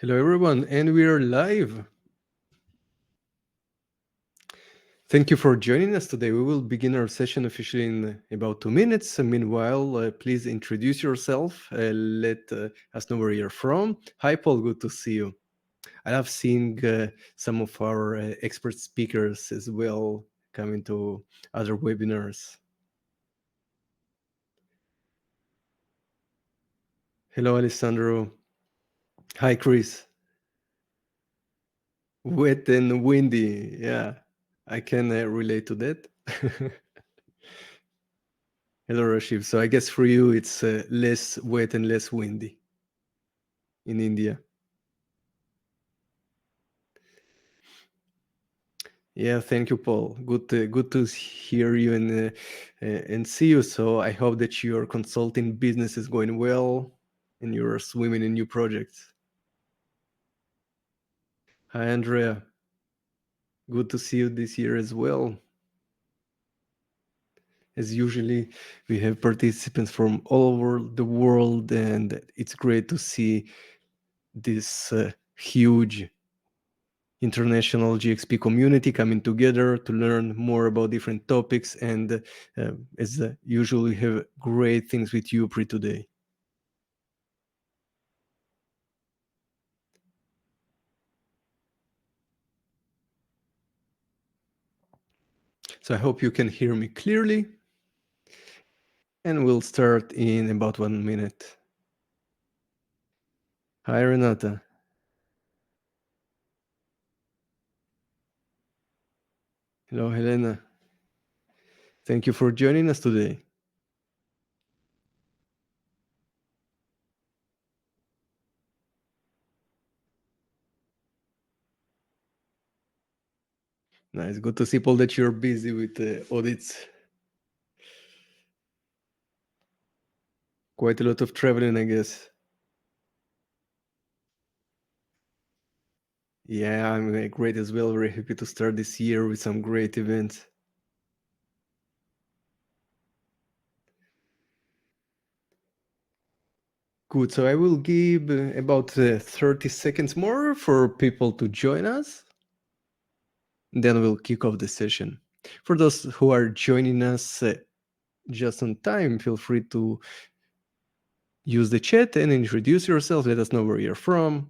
Hello, everyone, and we are live. Thank you for joining us today. We will begin our session officially in about 2 minutes. Meanwhile, please introduce yourself. Let us know where you're from. Hi, Paul. Good to see you. I have seen some of our expert speakers as well coming to other webinars. Hello, Alessandro. Hi, Chris. Wet and windy. Yeah, I can relate to that. Hello, Rashid. So I guess for you, it's less wet and less windy in India. Yeah, thank you, Paul. Good to hear you and see you. So I hope that your consulting business is going well and you're swimming in new projects. Hi, Andrea. Good to see you this year as well. As usually, we have participants from all over the world, and it's great to see this huge international GXP community coming together to learn more about different topics. And as usual, we have great things with UPRI today. So I hope you can hear me clearly. And we'll start in about 1 minute. Hi, Renata. Hello, Helena. Thank you for joining us today. Nice. Good to see, Paul, that you're busy with audits. Quite a lot of traveling, I guess. Yeah, I'm great as well. Very happy to start this year with some great events. Good. So I will give about 30 seconds more for people to join us. Then we'll kick off the session. For those who are joining us just on time, feel free to use the chat and introduce yourself. Let us know where you're from.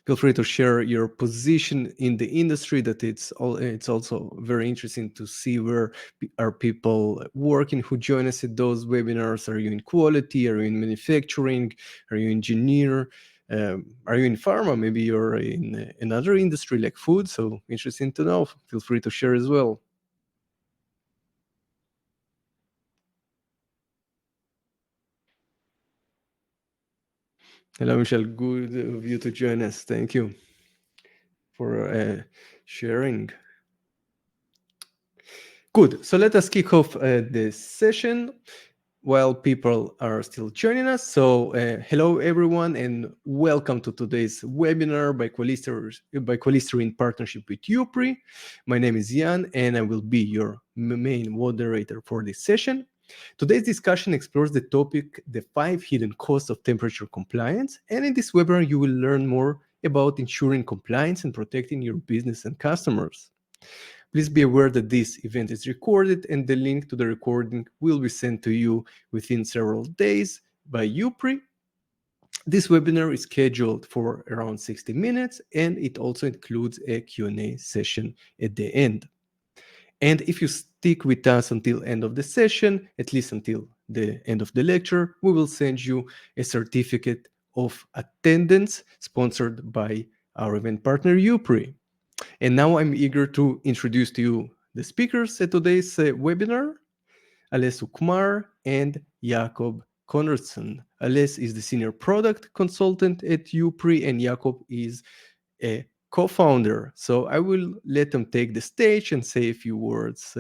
Feel free to share your position in the industry. That it's also very interesting to see where are people working who join us at those webinars. Are you in quality? Are you in manufacturing? Are you engineer? Are you in pharma? Maybe you're in another industry like food. So interesting to know. Feel free to share as well. Hello, Michelle. Good of you to join us. Thank you for sharing. Good. So let us kick off this session while people are still joining us. So hello, everyone, and welcome to today's webinar by Qualister in partnership with UPRI. My name is Jan, and I will be your main moderator for this session. Today's discussion explores the topic, the 5 hidden costs of temperature compliance. And in this webinar, you will learn more about ensuring compliance and protecting your business and customers. Please be aware that this event is recorded and the link to the recording will be sent to you within several days by UPRI. This webinar is scheduled for around 60 minutes and it also includes a Q&A session at the end. And if you stick with us until end of the session, at least until the end of the lecture, we will send you a certificate of attendance sponsored by our event partner UPRI. And now I'm eager to introduce to you the speakers at today's webinar, Ales Ukmar and Jakob Conradson. Ales is the senior product consultant at UPRI and Jakob is a co-founder. So I will let them take the stage and say a few words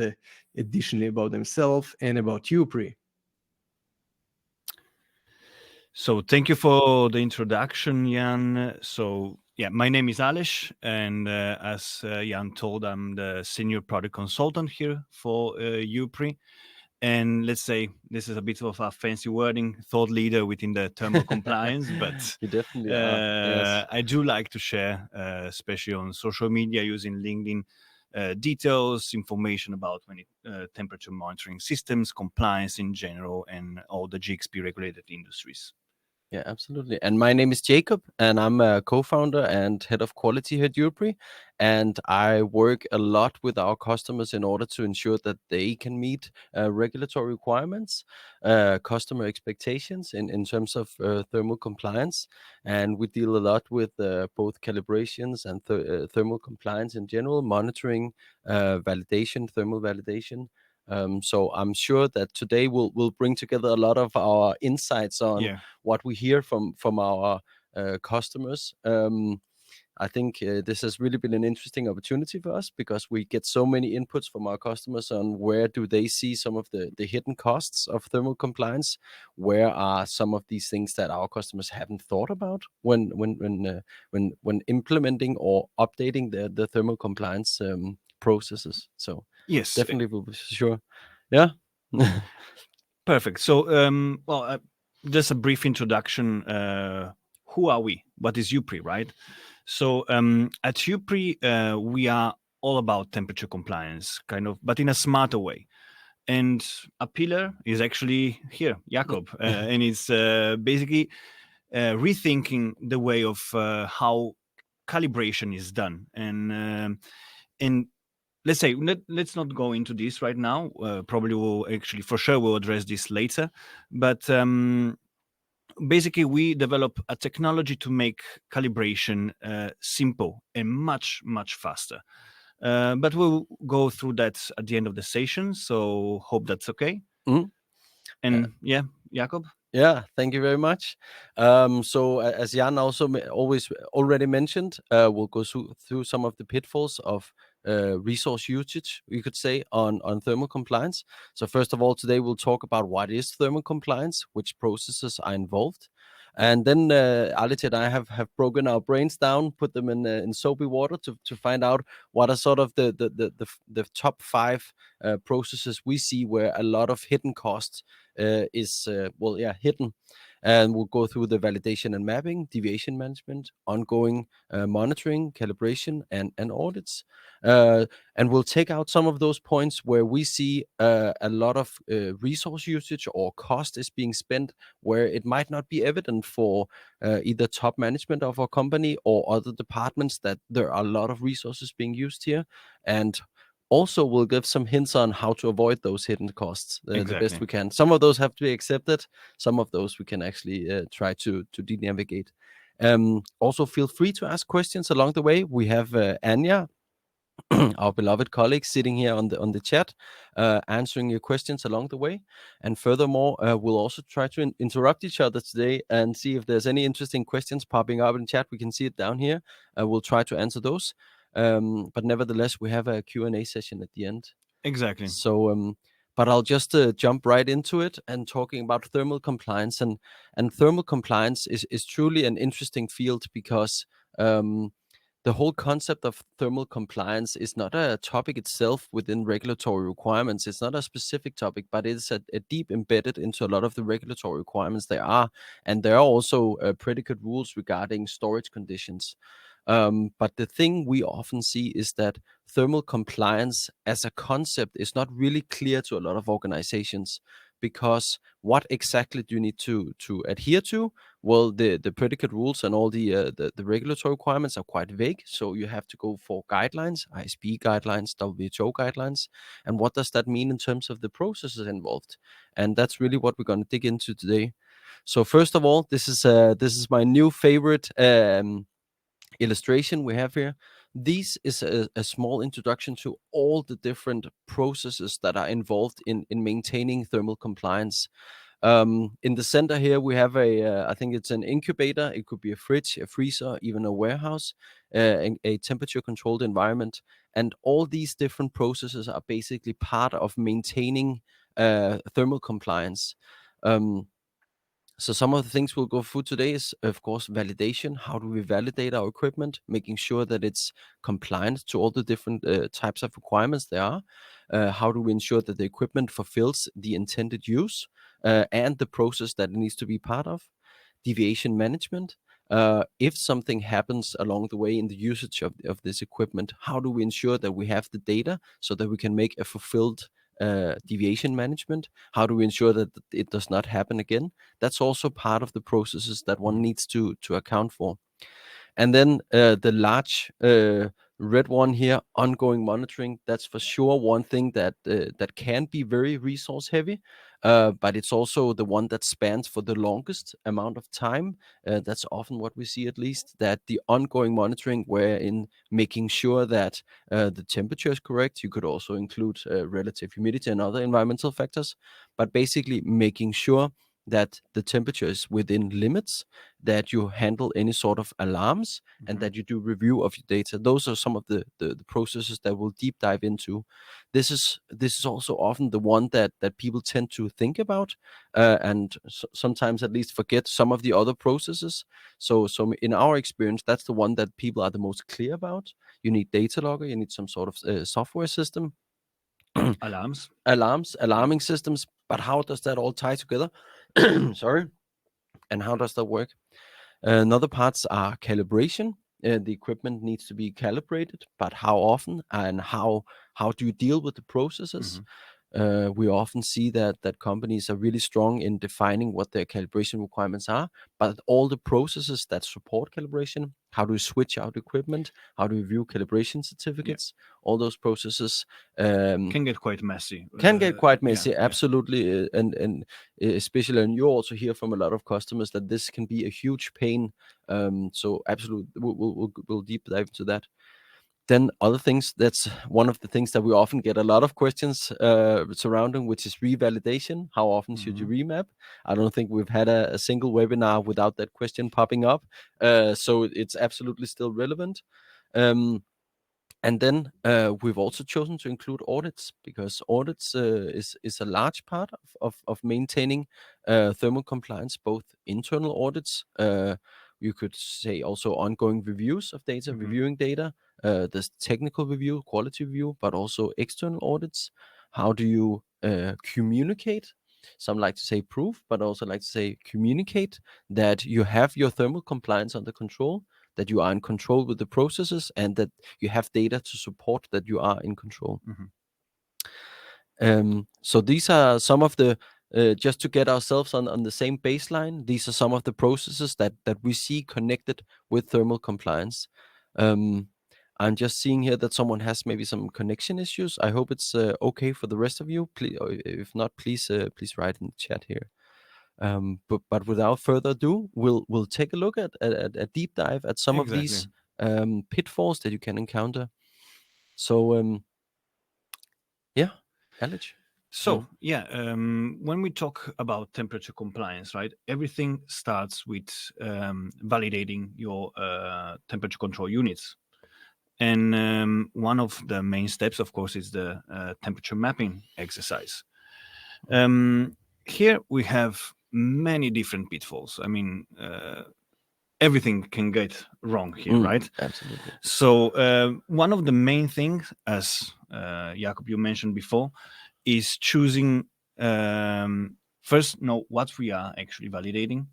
additionally about themselves and about UPRI. So thank you for the introduction, Jan. So yeah, my name is Ales, and as Jan told, I'm the senior product consultant here for UPRI. and let's say this is a bit of a fancy wording, thought leader within the thermal compliance, but You definitely are. Yes. I do like to share, especially on social media using LinkedIn, details, information about temperature monitoring systems, compliance in general, and all the GXP regulated industries. Yeah, absolutely. And my name is Jacob, and I'm a co-founder and head of quality here at Upri. And I work a lot with our customers in order to ensure that they can meet regulatory requirements, customer expectations in terms of thermal compliance. And we deal a lot with both calibrations and thermal compliance in general, monitoring, validation, thermal validation. So I'm sure that today we'll bring together a lot of our insights on Yeah. what we hear from our customers. I think this has really been an interesting opportunity for us because we get so many inputs from our customers on where do they see some of the hidden costs of thermal compliance, where are some of these things that our customers haven't thought about when implementing or updating the thermal compliance processes. So Yes. definitely will be sure. Yeah. Perfect. So, just a brief introduction. Who are we? What is UPRI, right? So, at UPRI, we are all about temperature compliance, kind of, but in a smarter way. And a pillar is actually here, Jakob, and it's basically rethinking the way of how calibration is done. And let's say let's not go into this right now. Probably we'll actually for sure we'll address this later, but basically we develop a technology to make calibration simple and much faster. But we'll go through that at the end of the session, so hope that's okay. Mhm. And yeah, Jakob. Yeah, thank you very much. So, as Jan also always already mentioned, we'll go through some of the pitfalls of resource usage, we could say, on thermal compliance. So, first of all, today we'll talk about what is thermal compliance, which processes are involved. And then Alit and I have broken our brains down, put them in soapy water to find out what are sort of the top five processes we see where a lot of hidden costs is hidden. And we'll go through the validation and mapping, deviation management, ongoing monitoring, calibration, and audits. And we'll take out some of those points where we see a lot of resource usage or cost is being spent where it might not be evident for either top management of our company or other departments that there are a lot of resources being used here. And also, we'll give some hints on how to avoid those hidden costs the best Exactly. we can. Some of those have to be accepted. Some of those we can actually try to de-navigate. Also, feel free to ask questions along the way. We have Anya, our beloved colleague, sitting here on the chat, answering your questions along the way. And furthermore, we'll also try to interrupt each other today and see if there's any interesting questions popping up in chat. We can see it down here. We'll try to answer those. But nevertheless, we have a Q&A session at the end. Exactly. So, but I'll just jump right into it and talking about thermal compliance. And thermal compliance is truly an interesting field because the whole concept of thermal compliance is not a topic itself within regulatory requirements. It's not a specific topic, but it's a deep embedded into a lot of the regulatory requirements there are. And there are also predicate rules regarding storage conditions. But the thing we often see is that thermal compliance as a concept is not really clear to a lot of organizations, because what exactly do you need to adhere to? Well, the predicate rules and all the regulatory requirements are quite vague. So you have to go for guidelines, ISP guidelines, WHO guidelines. And what does that mean in terms of the processes involved? And that's really what we're going to dig into today. So first of all, this is my new favorite illustration we have here. This is a small introduction to all the different processes that are involved in maintaining thermal compliance. In the center here, we have I think it's an incubator. It could be a fridge, a freezer, even a warehouse, a temperature controlled environment. And all these different processes are basically part of maintaining thermal compliance. Um, So some of the things we'll go through today is, of course, validation. How do we validate our equipment, making sure that it's compliant to all the different types of requirements there are? How do we ensure that the equipment fulfills the intended use and the process that it needs to be part of? Deviation management. If something happens along the way in the usage of this equipment, how do we ensure that we have the data so that we can make a fulfilled deviation management? How do we ensure that it does not happen again? That's also part of the processes that one needs to account for. And then the large red one here, ongoing monitoring. That's for sure one thing that that can be very resource heavy, but it's also the one that spans for the longest amount of time. That's often what we see, at least, that the ongoing monitoring, wherein making sure that the temperature is correct. You could also include relative humidity and other environmental factors, but basically making sure that the temperature is within limits, that you handle any sort of alarms, and that you do review of your data. Those are some of the processes that we'll deep dive into. This is also often the one that people tend to think about, and sometimes at least forget some of the other processes. So in our experience, that's the one that people are the most clear about. You need data logger, you need some sort of software system, alarming systems. But how does that all tie together? Sorry. And how does that work? Another parts are calibration. The equipment needs to be calibrated, but how often and how do you deal with the processes? We often see that companies are really strong in defining what their calibration requirements are, but all the processes that support calibration, how do you switch out equipment, how do you view calibration certificates, all those processes can get quite messy. Absolutely. And especially, and you also hear from a lot of customers that this can be a huge pain. So absolutely, we'll deep dive into that. Then other things, that's one of the things that we often get a lot of questions surrounding, which is revalidation. How often should you remap? I don't think we've had a single webinar without that question popping up. So it's absolutely still relevant. And then we've also chosen to include audits, because audits is a large part of maintaining thermal compliance, both internal audits, you could say also ongoing reviews of data, reviewing data, there's technical review, quality review, but also external audits. How do you communicate? Some like to say prove, but also like to say communicate that you have your thermal compliance under control, that you are in control with the processes, and that you have data to support that you are in control. So these are some of the, just to get ourselves on the same baseline, these are some of the processes that we see connected with thermal compliance. I'm just seeing here that someone has maybe some connection issues. I hope it's okay for the rest of you. Please, if not, please write in the chat here. But without further ado, we'll take a look at a deep dive at some of these pitfalls that you can encounter. So yeah, Alex. So when we talk about temperature compliance, right, everything starts with validating your temperature control units. And one of the main steps, of course, is the temperature mapping exercise. Here we have many different pitfalls. I mean, everything can get wrong here, right? Absolutely. So one of the main things, as Jakob, you mentioned before, is choosing first know what we are actually validating,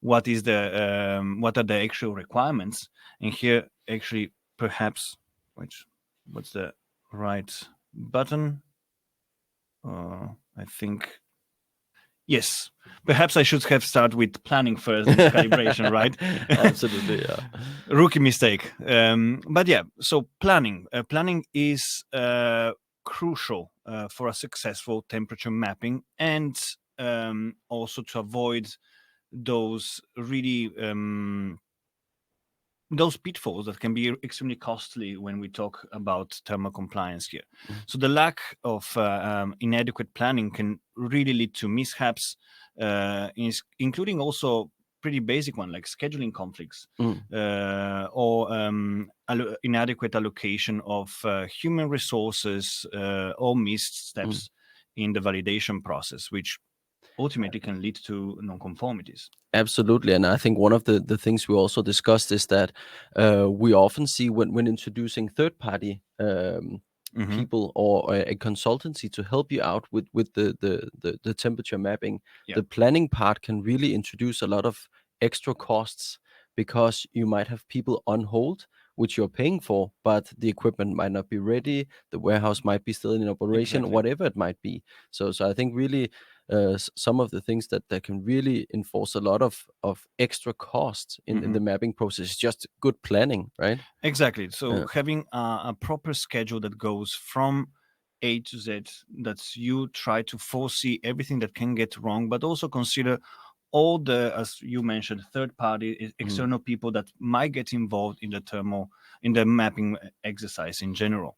what is the what are the actual requirements, and here actually perhaps what's the right button? I think yes. Perhaps I should have started with planning first and calibration, right? Absolutely, yeah. Rookie mistake. But yeah, so planning. Planning is crucial for a successful temperature mapping, and also to avoid those really those pitfalls that can be extremely costly when we talk about thermal compliance here. So the lack of inadequate planning can really lead to mishaps, including also pretty basic one like scheduling conflicts or inadequate allocation of human resources or missed steps in the validation process, which ultimately can lead to non-conformities. Absolutely, and I think one of the things we also discussed is that we often see when introducing third-party people or a consultancy to help you out with the temperature mapping, Yeah. the planning part can really introduce a lot of extra costs because you might have people on hold, which you're paying for, but the equipment might not be ready, the warehouse might be still in operation, Exactly. whatever it might be. So I think really some of the things that can really enforce a lot of extra costs in the mapping process is just good planning, right? Exactly. So Yeah. having a proper schedule that goes from A to Z, that you try to foresee everything that can get wrong, but also consider all the, as you mentioned, third party external people that might get involved in the mapping exercise in general.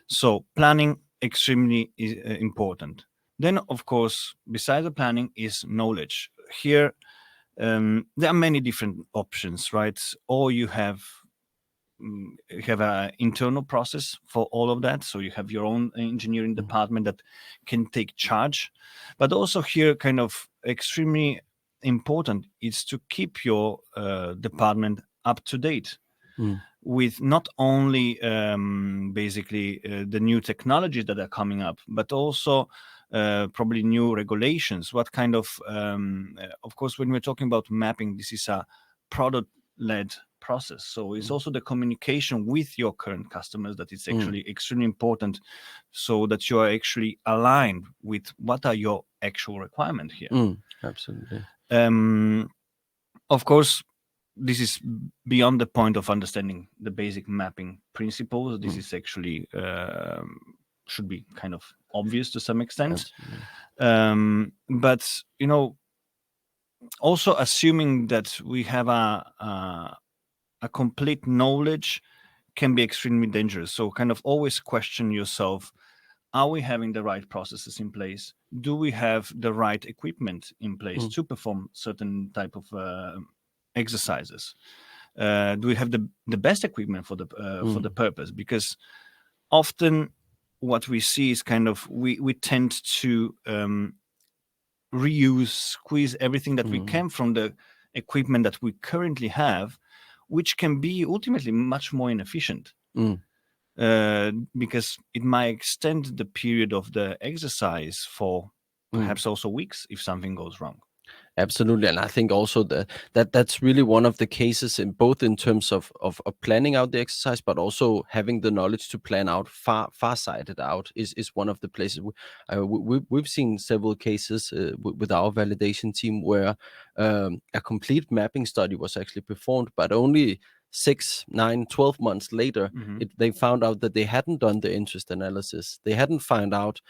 So planning extremely important. Then, of course, besides the planning is knowledge. Here, there are many different options, right? Or you have an internal process for all of that, so you have your own engineering department that can take charge. But also here, kind of extremely important is to keep your department up to date with not only basically the new technologies that are coming up, but also probably new regulations. What kind of course, when we're talking about mapping, this is a product-led process. So it's also the communication with your current customers that is actually extremely important, so that you are actually aligned with what are your actual requirements here. Absolutely. Of course, this is beyond the point of understanding the basic mapping principles. This is actually should be kind of obvious to some extent. But also assuming that we have a complete knowledge can be extremely dangerous. So kind of always question yourself: are we having the right processes in place? Do we have the right equipment in place to perform certain type of exercises? Do we have the best equipment for the purpose? Because often what we see is kind of we tend to reuse, squeeze everything that we can from the equipment that we currently have, which can be ultimately much more inefficient. Because it might extend the period of the exercise for perhaps also weeks if something goes wrong. Absolutely, and I think also that's really one of the cases in both in terms of planning out the exercise, but also having the knowledge to plan out far-sighted out is one of the places we've seen several cases with our validation team where a complete mapping study was actually performed, but only 6, 9, 12 months later, they found out that they hadn't done the interest analysis. They hadn't found out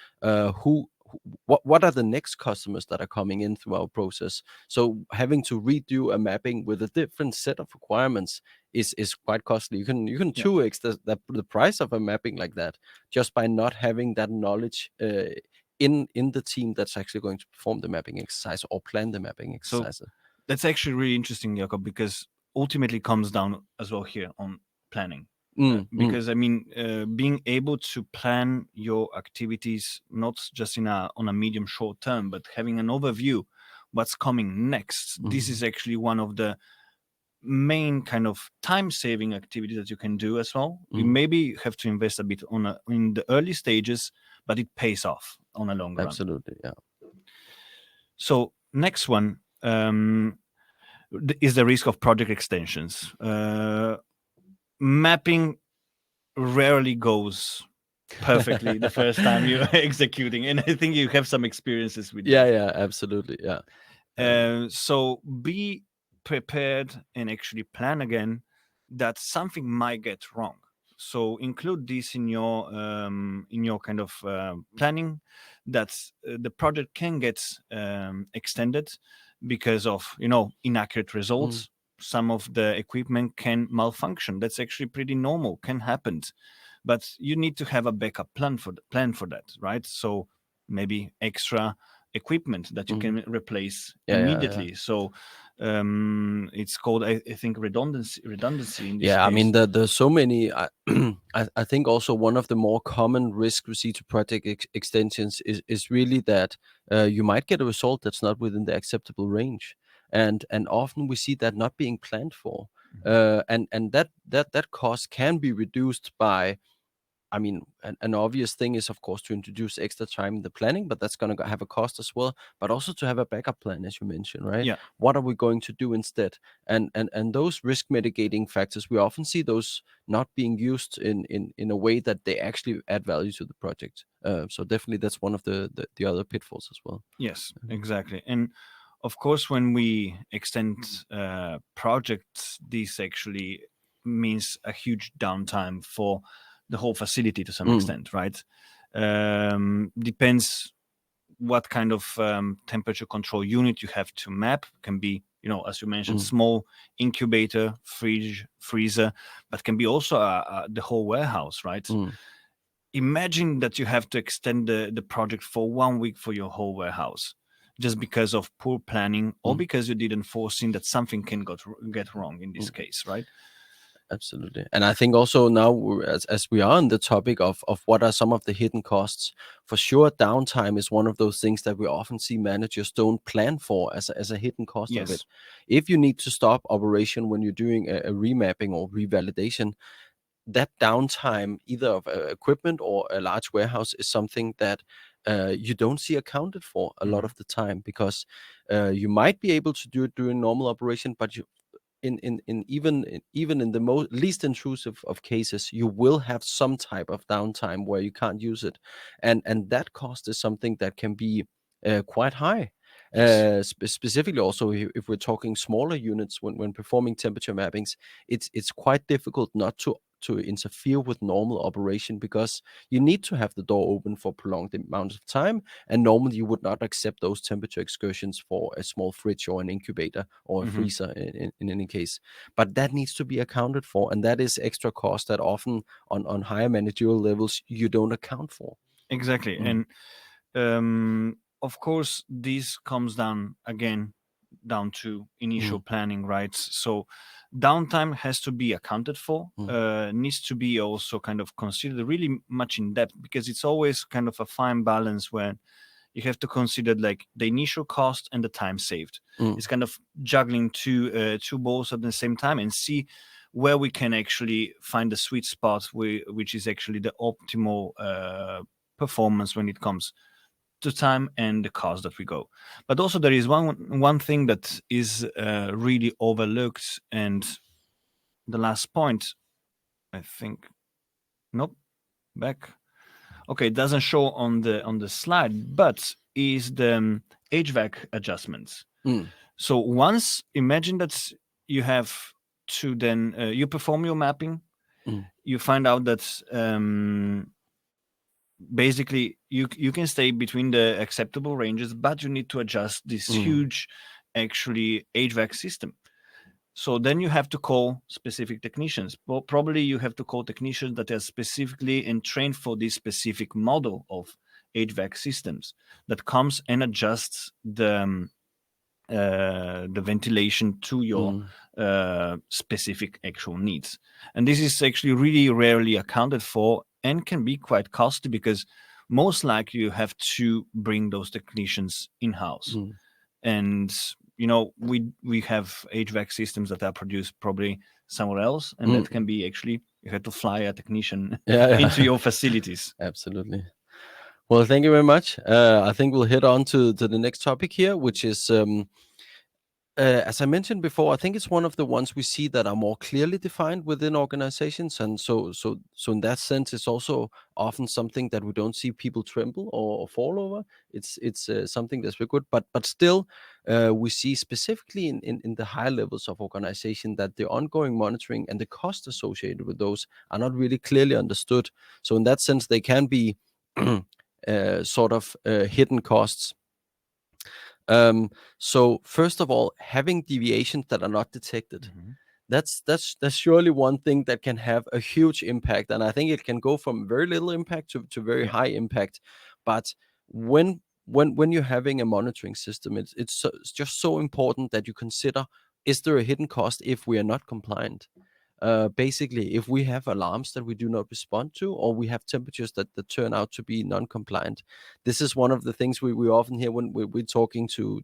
what are the next customers that are coming in through our process. So having to redo a mapping with a different set of requirements is quite costly. You can 2x the price of a mapping like that just by not having that knowledge in the team that's actually going to perform the mapping exercise or plan the mapping exercise. So that's actually really interesting, Jakob, because ultimately comes down as well here on planning. Because I mean, being able to plan your activities not just on a medium short term, but having an overview what's coming next. This is actually one of the main kind of time-saving activities that you can do as well. You maybe have to invest a bit in the early stages, but it pays off on a long run. Absolutely, yeah. So next one is the risk of project extensions. Mapping rarely goes perfectly the first time you're executing, and I think you have some experiences with that. Yeah, absolutely, yeah. So be prepared and actually plan again that something might get wrong. So include this in your kind of planning, that the project can get extended because of inaccurate results. Some of the equipment can malfunction. That's actually pretty normal, can happen, but you need to have a backup plan for that, right? So maybe extra equipment that you Mhm. can replace Yeah, yeah, yeah. immediately. So it's called, I think, redundancy in this Yeah, I mean, case. there's so many. I think also one of the more common risk we see to project extensions is really that you might get a result that's not within the acceptable range, and often we see that not being planned for, and that cost can be reduced by. I mean, an obvious thing is, of course, to introduce extra time in the planning, but that's going to have a cost as well. But also to have a backup plan, as you mentioned, right? Yeah. What are we going to do instead? And those risk mitigating factors, we often see those not being used in a way that they actually add value to the project. So definitely, that's one of the other pitfalls as well. Yes, exactly. And of course, when we extend projects, this actually means a huge downtime for the whole facility to some extent, right? Depends what kind of temperature control unit you have to map. Can be, as you mentioned, small incubator, fridge, freezer, but can be also the whole warehouse, right? Imagine that you have to extend the project for 1 week for your whole warehouse just because of poor planning or because you didn't foresee that something can get wrong in this case, right? Absolutely. And I think also now, as we are on the topic of what are some of the hidden costs, for sure, downtime is one of those things that we often see managers don't plan for as a hidden cost of it. Yes. If you need to stop operation when you're doing a remapping or revalidation, that downtime, either of equipment or a large warehouse, is something that you don't see accounted for a lot of the time, because you might be able to do it during normal operation, but you even in the most least intrusive of cases, you will have some type of downtime where you can't use it, and that cost is something that can be quite high. Yes. Specifically, also if we're talking smaller units, when performing temperature mappings, it's quite difficult not to interfere with normal operation, because you need to have the door open for prolonged amounts of time, and normally you would not accept those temperature excursions for a small fridge or an incubator or a freezer in any case. But that needs to be accounted for, and that is extra cost that often on higher managerial levels you don't account for. Exactly. And of course, this comes down to initial planning, right? So downtime has to be accounted for, needs to be also kind of considered really much in depth, because it's always kind of a fine balance when you have to consider like the initial cost and the time saved. It's kind of juggling two balls at the same time and see where we can actually find the sweet spot, which is actually the optimal performance when it comes to time and the cost that we go. But also there is one thing that is really overlooked, and the last point, I think, nope, back. Okay, it doesn't show on the slide, but is the HVAC adjustments. So once, imagine that you have to then you perform your mapping, you find out that basically you can stay between the acceptable ranges, but you need to adjust this huge actually HVAC system. So then you have to call specific technicians. Well, probably you have to call technicians that are specifically and trained for this specific model of HVAC systems that comes and adjusts the ventilation to your specific actual needs. And this is actually really rarely accounted for and can be quite costly, because most likely you have to bring those technicians in-house. And we have HVAC systems that are produced probably somewhere else, and that can be actually you have to fly a technician into your facilities. Absolutely. Well, thank you very much. I think we'll head on to the next topic here, which is as I mentioned before, I think it's one of the ones we see that are more clearly defined within organizations, and so in that sense, it's also often something that we don't see people tremble or fall over. It's something that's very good, but still, we see specifically in the higher levels of organization that the ongoing monitoring and the cost associated with those are not really clearly understood. So in that sense, they can be sort of hidden costs. So first of all, having deviations that are not detected, that's surely one thing that can have a huge impact, and I think it can go from very little impact to very high impact. But when when you're having a monitoring system, it's just so important that you consider, is there a hidden cost if we are not compliant? Basically, if we have alarms that we do not respond to, or we have temperatures that turn out to be non-compliant, this is one of the things we often hear when we're talking to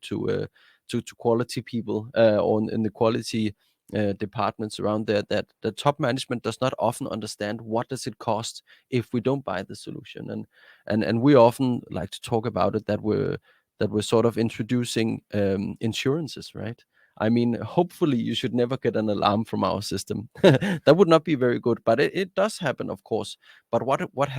quality people or in the quality departments around there, that the top management does not often understand what does it cost if we don't buy the solution, and we often like to talk about it, that we're sort of introducing insurances, right? I mean, hopefully you should never get an alarm from our system. That would not be very good, but it does happen, of course. But what would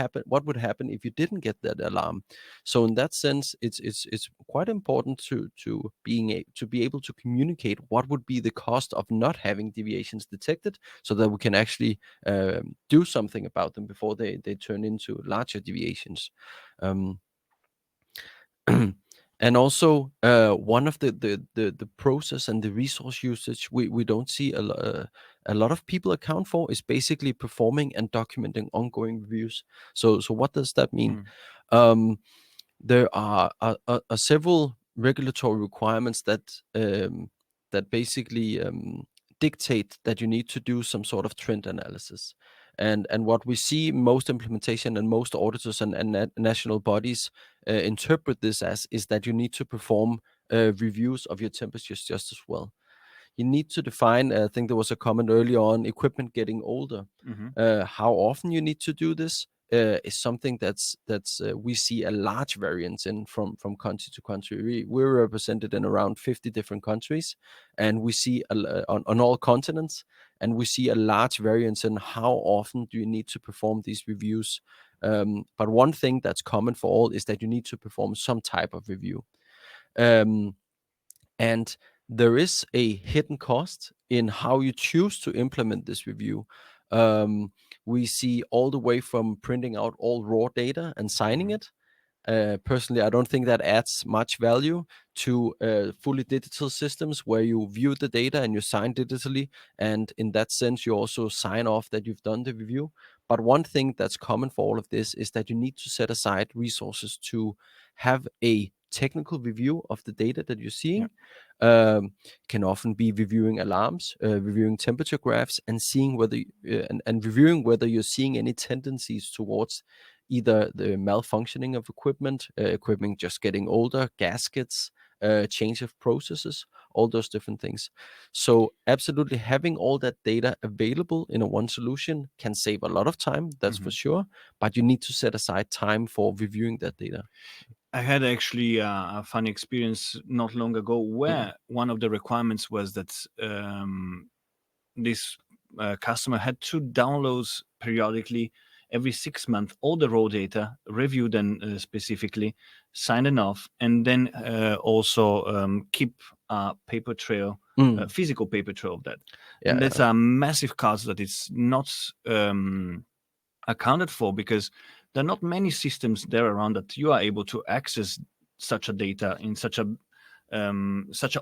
happen if you didn't get that alarm? So in that sense, it's quite important to be able to communicate what would be the cost of not having deviations detected, so that we can actually do something about them before they turn into larger deviations. Um, and also one of the process and the resource usage we don't see a lot of people account for is basically performing and documenting ongoing reviews. So what does that mean? There are several regulatory requirements that basically dictate that you need to do some sort of trend analysis. And what we see most implementation and most auditors and national bodies interpret this as is that you need to perform reviews of your temperatures just as well. You need to define, I think there was a comment earlier on, equipment getting older. How often you need to do this is something that's we see a large variance in from country to country. We're represented in around 50 different countries, and we see on all continents, and we see a large variance in how often do you need to perform these reviews. But one thing that's common for all is that you need to perform some type of review. And there is a hidden cost in how you choose to implement this review. We see all the way from printing out all raw data and signing it. Personally, I don't think that adds much value to fully digital systems where you view the data and you sign digitally, and in that sense you also sign off that you've done the review. But one thing that's common for all of this is that you need to set aside resources to have a technical review of the data that you're seeing. Can often be reviewing alarms, reviewing temperature graphs, and seeing whether and reviewing whether you're seeing any tendencies towards either the malfunctioning of equipment just getting older, gaskets, change of processes, all those different things. So absolutely having all that data available in a one solution can save a lot of time, that's for sure, but you need to set aside time for reviewing that data. I had actually a fun experience not long ago where one of the requirements was that this customer had to download periodically every 6 months all the raw data, review them specifically, sign them off, and then also keep a paper trail, a physical paper trail of that. And that's a massive cost that is not accounted for, because there are not many systems there around that you are able to access such a data in such a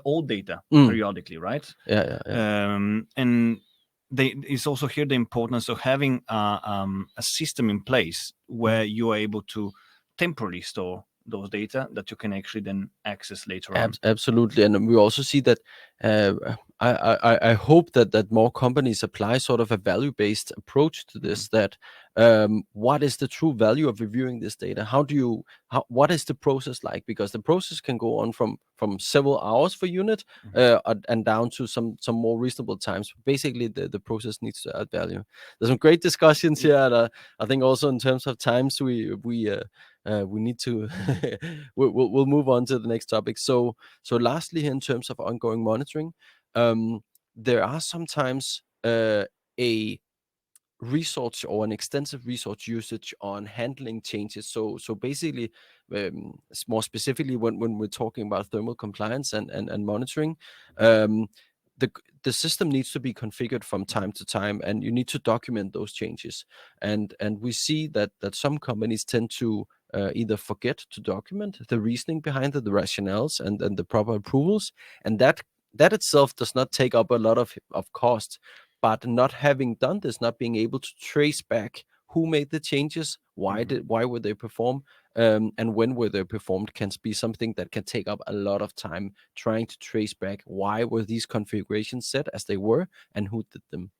old data periodically, right? And it's also here the importance of having a system in place where you are able to temporarily store those data that you can actually then access later on. Absolutely, and we also see that I hope that more companies apply sort of a value-based approach to this. That what is the true value of reviewing this data? What is the process like? Because the process can go on from several hours per unit and down to some more reasonable times. Basically, the process needs to add value. There's some great discussions here. And, I think also in terms of times, we need to we'll move on to the next topic. So lastly, in terms of ongoing monitoring, there are sometimes a research or an extensive research usage on handling changes. So basically, more specifically, when we're talking about thermal compliance and monitoring, the system needs to be configured from time to time, and you need to document those changes. And we see that some companies tend to either forget to document the reasoning behind it, the rationales, and the proper approvals, and that itself does not take up a lot of cost. But not having done this, not being able to trace back who made the changes, why were they performed, and when were they performed can be something that can take up a lot of time trying to trace back why were these configurations set as they were and who did them.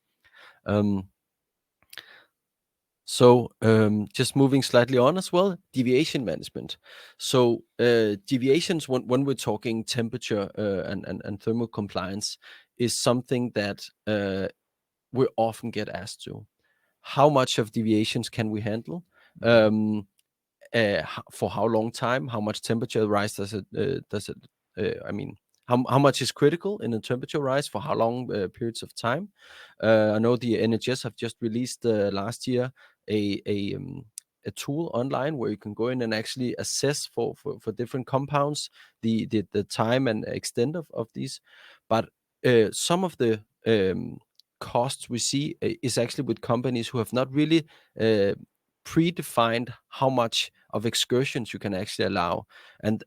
Just moving slightly on as well, deviation management. So deviations, when we're talking temperature and thermal compliance, is something that we often get asked to. How much of deviations can we handle? For how long time? How much temperature rise does it? How much is critical in a temperature rise for how long periods of time? I know the NHS have just released last year a tool online where you can go in and actually assess for different compounds the time and extent of these. But some of the costs we see is actually with companies who have not really predefined how much of excursions you can actually allow, and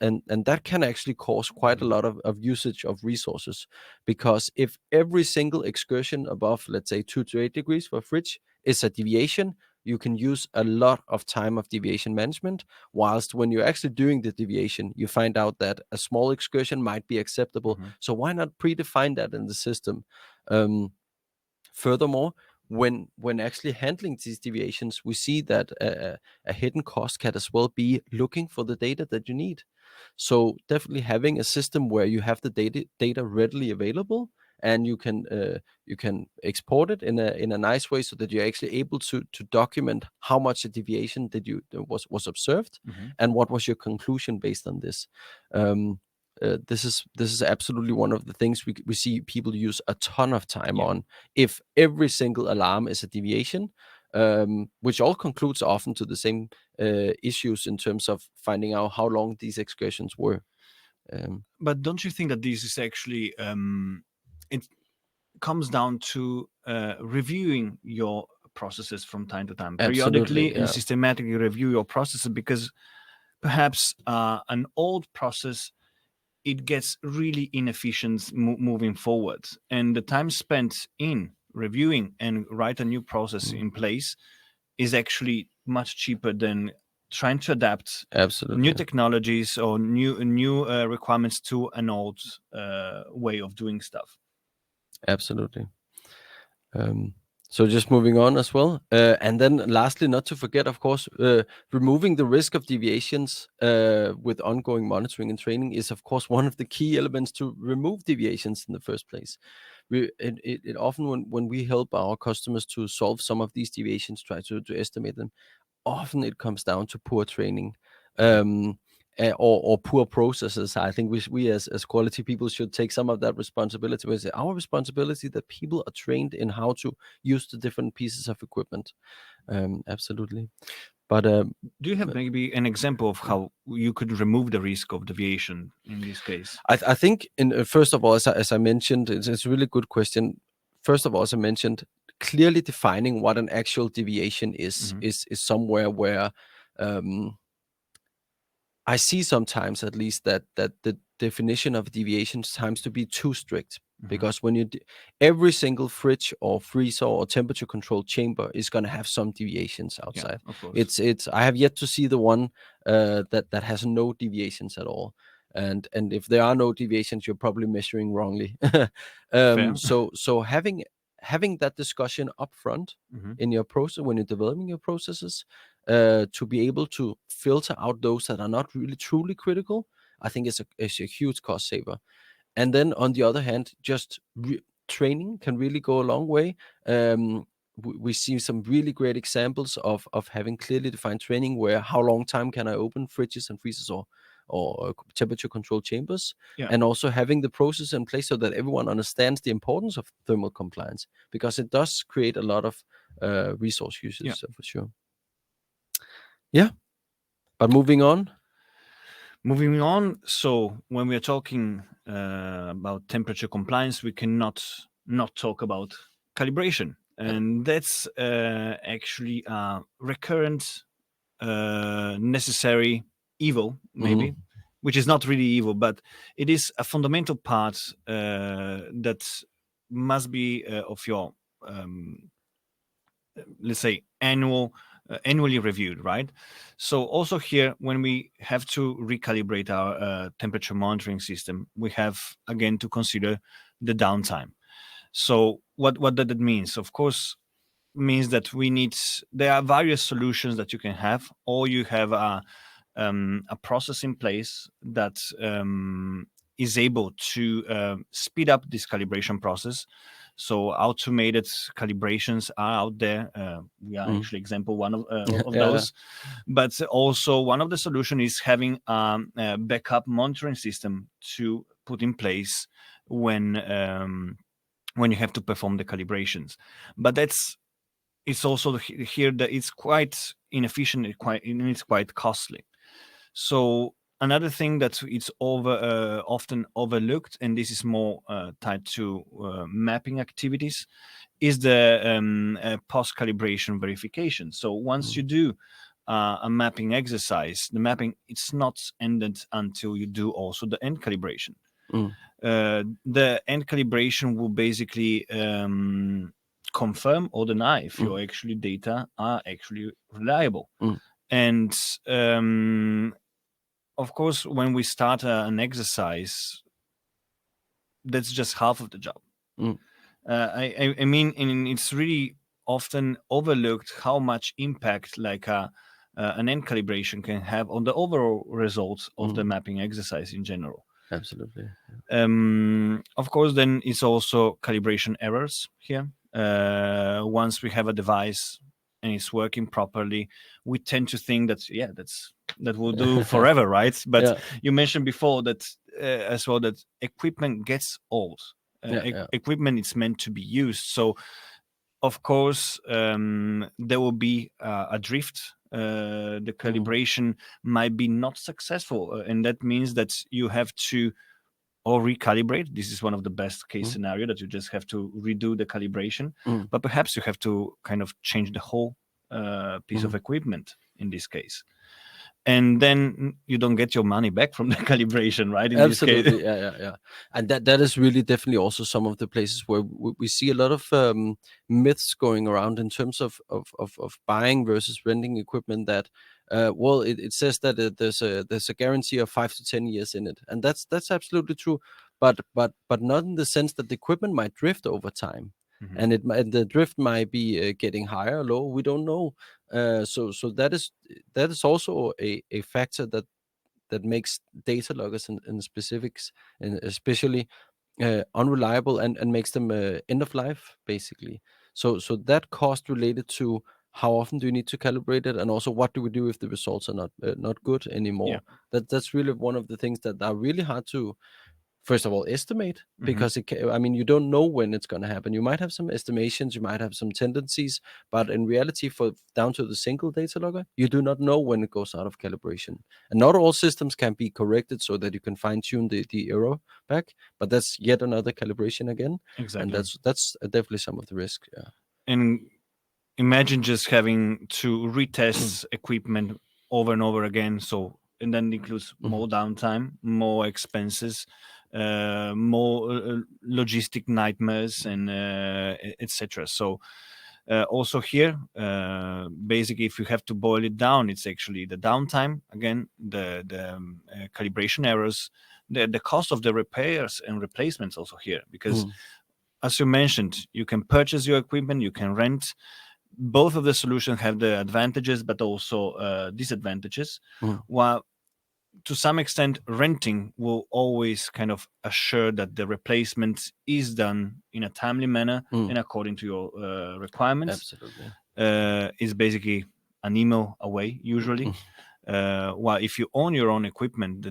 that can actually cause quite a lot of usage of resources, because if every single excursion above, let's say, 2 to 8 degrees for fridge is a deviation, you can use a lot of time of deviation management, whilst when you're actually doing the deviation, you find out that a small excursion might be acceptable. So why not predefine that in the system? Furthermore, when actually handling these deviations, we see that a hidden cost can as well be looking for the data that you need. So definitely having a system where you have the data readily available, and you can export it in a nice way, so that you're actually able to document how much a deviation was observed, and what was your conclusion based on this. This is absolutely one of the things we see people use a ton of time on. If every single alarm is a deviation, which all concludes often to the same issues in terms of finding out how long these excursions were. But don't you think that this is actually it comes down to reviewing your processes from time to time, periodically and systematically review your processes, because perhaps an old process, it gets really inefficient moving forward, and the time spent in reviewing and write a new process in place is actually much cheaper than trying to adapt new technologies or new requirements to an old way of doing stuff. Absolutely. So just moving on as well. And then lastly, not to forget, of course, removing the risk of deviations with ongoing monitoring and training is, of course, one of the key elements to remove deviations in the first place. It often, when we help our customers to solve some of these deviations, try to estimate them, often it comes down to poor training. Or poor processes. I think we as quality people should take some of that responsibility. It's our responsibility that people are trained in how to use the different pieces of equipment. Absolutely. But do you have maybe an example of how you could remove the risk of deviation in this case? I think, first of all, as I mentioned, it's a really good question. First of all, as I mentioned, clearly defining what an actual deviation is somewhere where I see sometimes, at least, that the definition of deviation times to be too strict, because when you every single fridge or freezer or temperature controlled chamber is going to have some deviations outside. Of course. It's I have yet to see the one that has no deviations at all. And if there are no deviations, you're probably measuring wrongly. So having that discussion up front in your process when you're developing your processes, to be able to filter out those that are not really truly critical, I think is a huge cost saver. And then on the other hand, just training can really go a long way. We see some really great examples of having clearly defined training, where how long time can I open fridges and freezers or temperature controlled chambers, and also having the process in place so that everyone understands the importance of thermal compliance, because it does create a lot of resource usage, for sure. But moving on. So when we are talking about temperature compliance, we cannot not talk about calibration, and that's actually a recurrent necessary evil, maybe, which is not really evil, but it is a fundamental part that must be of your let's say annual annually reviewed, right? So also here, when we have to recalibrate our temperature monitoring system, we have again to consider the downtime. So what that means? Of course, means that there are various solutions that you can have, or you have a process in place that is able to speed up this calibration process. So automated calibrations are out there. We are actually example one of those. But also one of the solution is having a backup monitoring system to put in place when you have to perform the calibrations. But it's also here that it's quite inefficient, it's quite costly. So another thing that it's often overlooked, and this is more tied to mapping activities, is the post calibration verification. So once you do a mapping exercise, the mapping it's not ended until you do also the end calibration. The end calibration will basically confirm or deny if your actually data are actually reliable. And of course, when we start an exercise, that's just half of the job. I mean, it's really often overlooked how much impact like an end calibration can have on the overall results of the mapping exercise in general. Absolutely. Of course, then it's also calibration errors here. Once we have a device and it's working properly, we tend to think that will do forever, right? But you mentioned before that as well, that equipment gets old. Equipment is meant to be used. So, of course, there will be a drift. The calibration might be not successful. And that means that you have to or recalibrate. This is one of the best case scenario, that you just have to redo the calibration. But perhaps you have to kind of change the whole piece of equipment in this case. And then you don't get your money back from the calibration, right? In Absolutely, this case. yeah. And that is really definitely also some of the places where we see a lot of myths going around in terms of buying versus renting equipment. That it says that there's a guarantee of 5 to 10 years in it, and that's absolutely true. But not in the sense that the equipment might drift over time. And the drift might be getting higher or lower. We don't know. So that is also a factor that makes data loggers in specifics, and especially unreliable, and makes them end of life, basically. So that cost related to how often do you need to calibrate it, and also what do we do if the results are not good anymore. That's really one of the things that are really hard to, first of all, estimate, because you don't know when it's going to happen. You might have some estimations, you might have some tendencies, but in reality, for down to the single data logger, you do not know when it goes out of calibration. And not all systems can be corrected so that you can fine tune the error back, but that's yet another calibration again. Exactly. And that's definitely some of the risk. Yeah. And imagine just having to retest equipment over and over again. So, and then includes more downtime, more expenses, more logistic nightmares, and etc. So also here, basically, if you have to boil it down, it's actually the downtime, again, the calibration errors, the cost of the repairs and replacements also here, because as you mentioned, you can purchase your equipment, you can rent. Both of the solutions have the advantages, but also disadvantages. While to some extent, renting will always kind of assure that the replacement is done in a timely manner and according to your requirements. Absolutely. Is basically an email away usually. While if you own your own equipment,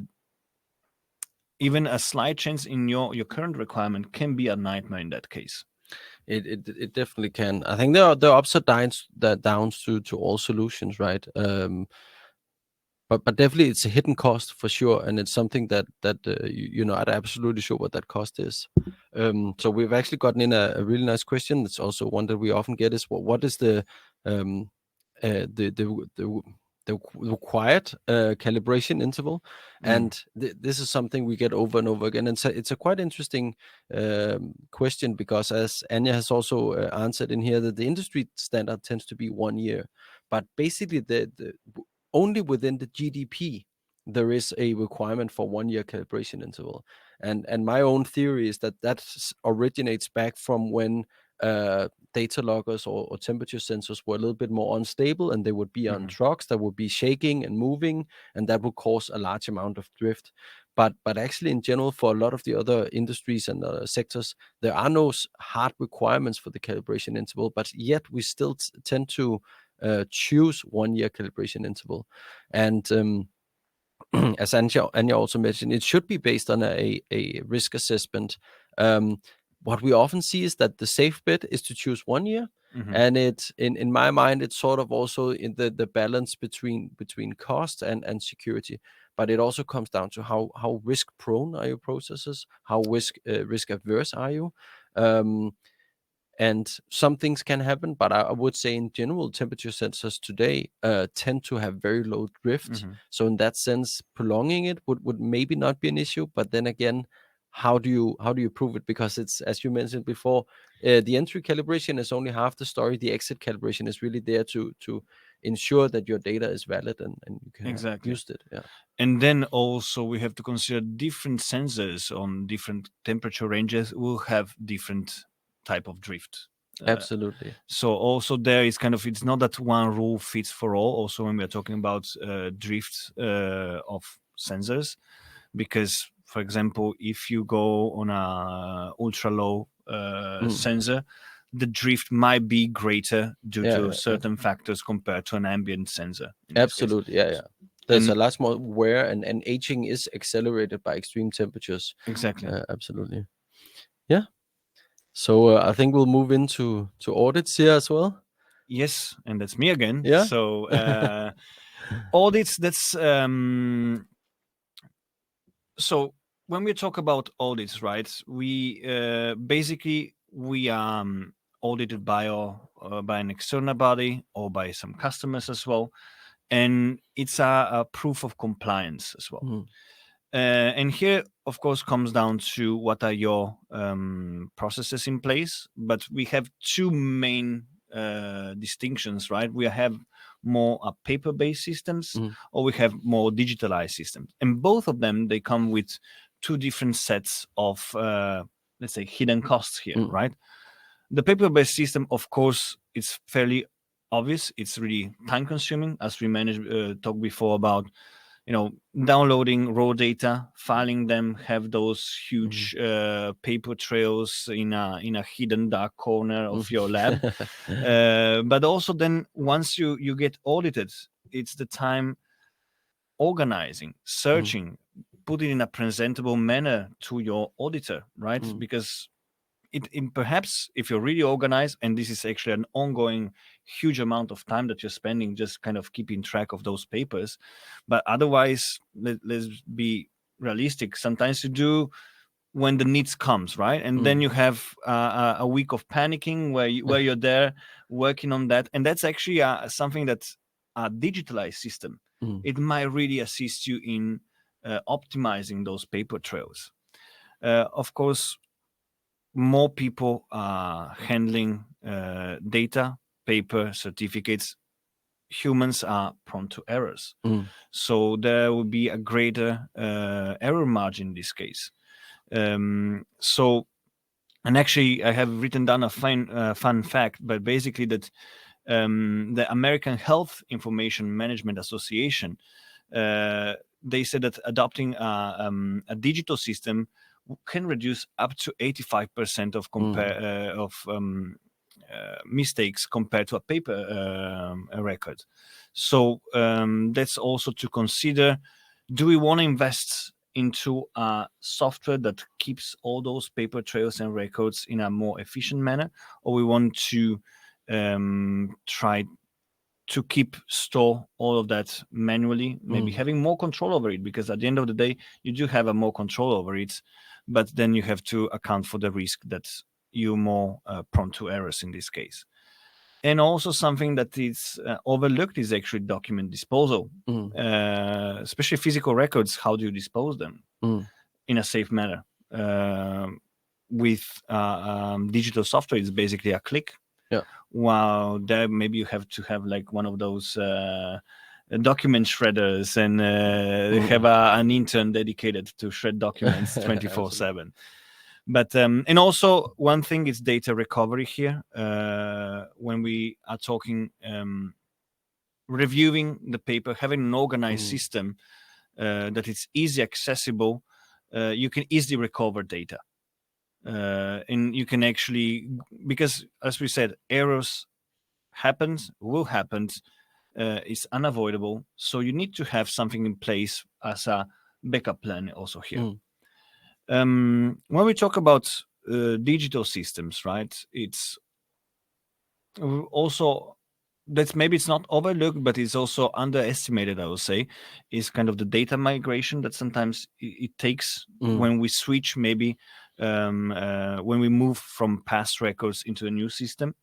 even a slight change in your current requirement can be a nightmare in that case. It definitely can. I think there are ups and downs to all solutions, right? But definitely it's a hidden cost for sure, and it's something that you're not absolutely sure what that cost is. So we've actually gotten in a really nice question. It's also one that we often get, is what is the required calibration interval, and this is something we get over and over again. And so it's a quite interesting question, because as Anya has also answered in here, that the industry standard tends to be 1 year, But basically, only within the GDP there is a requirement for 1 year calibration interval. And my own theory is that originates back from when data loggers or temperature sensors were a little bit more unstable, and they would be on trucks that would be shaking and moving, and that would cause a large amount of drift. But actually, in general, for a lot of the other industries and sectors, there are no hard requirements for the calibration interval, but yet we still tend to choose 1 year calibration interval. And as Anja also mentioned, it should be based on a risk assessment. What we often see is that the safe bet is to choose 1 year, and it, in my mind, it's sort of also in the balance between cost and security. But it also comes down to how risk prone are your processes, how risk averse are you. And some things can happen, but I would say in general, temperature sensors today tend to have very low drift. So in that sense, prolonging it would maybe not be an issue. But then again, how do you prove it? Because it's, as you mentioned before, the entry calibration is only half the story. The exit calibration is really there to ensure that your data is valid and you can use it. Yeah. And then also we have to consider different sensors on different temperature ranges will have different type of drift. Absolutely. So also there is kind of, it's not that one rule fits for all. Also when we're talking about drift of sensors, because for example, if you go on a ultra low sensor, the drift might be greater due to certain factors compared to an ambient sensor. Absolutely. Yeah. There's a lot more wear, and aging is accelerated by extreme temperatures. Exactly. Absolutely. Yeah. So I think we'll move into audits here as well. Yes, and that's me again. Yeah. So audits, that's so when we talk about audits, right? We basically we are audited by an external body or by some customers as well, and it's a proof of compliance as well. And here, of course, comes down to what are your processes in place. But we have two main distinctions, right? We have more paper-based systems, or we have more digitalized systems. And both of them, they come with two different sets of, let's say, hidden costs here, right? The paper-based system, of course, it's fairly obvious. It's really time-consuming, as we talked before about, downloading raw data, filing them, have those huge paper trails in a hidden dark corner of your lab. But also then once you get audited, it's the time organizing, searching, put it in a presentable manner to your auditor, right? Because perhaps if you're really organized, and this is actually an ongoing huge amount of time that you're spending just kind of keeping track of those papers. But otherwise, let's be realistic. Sometimes you do when the needs comes, right? And then you have a week of panicking where you're there working on that. And that's actually something that's a digitalized system. It might really assist you in optimizing those paper trails. Of course, more people are handling data, paper, certificates. Humans are prone to errors. So there will be a greater error margin in this case. And actually, I have written down a fun fact, but basically that the American Health Information Management Association, they said that adopting a digital system can reduce up to 85% of mistakes compared to a paper record. So that's also to consider. Do we want to invest into a software that keeps all those paper trails and records in a more efficient manner, or we want to try to store all of that manually, maybe having more control over it? Because at the end of the day, you do have a more control over it, but then you have to account for the risk that you're more prone to errors in this case. And also something that is overlooked is actually document disposal, especially physical records. How do you dispose them in a safe manner? With digital software, it's basically a click. Yeah. Wow, there maybe you have to have like one of those document shredders and have an intern dedicated to shred documents 24/7. But and also one thing is data recovery here. When we are talking reviewing the paper, having an organized system that is easy accessible, you can easily recover data. And you can actually, because as we said, errors will happen, is unavoidable. So you need to have something in place as a backup plan also here. When we talk about digital systems, right, it's also, that's maybe it's not overlooked, but it's also underestimated, I would say, is kind of the data migration that sometimes it takes when we switch, maybe when we move from past records into a new system.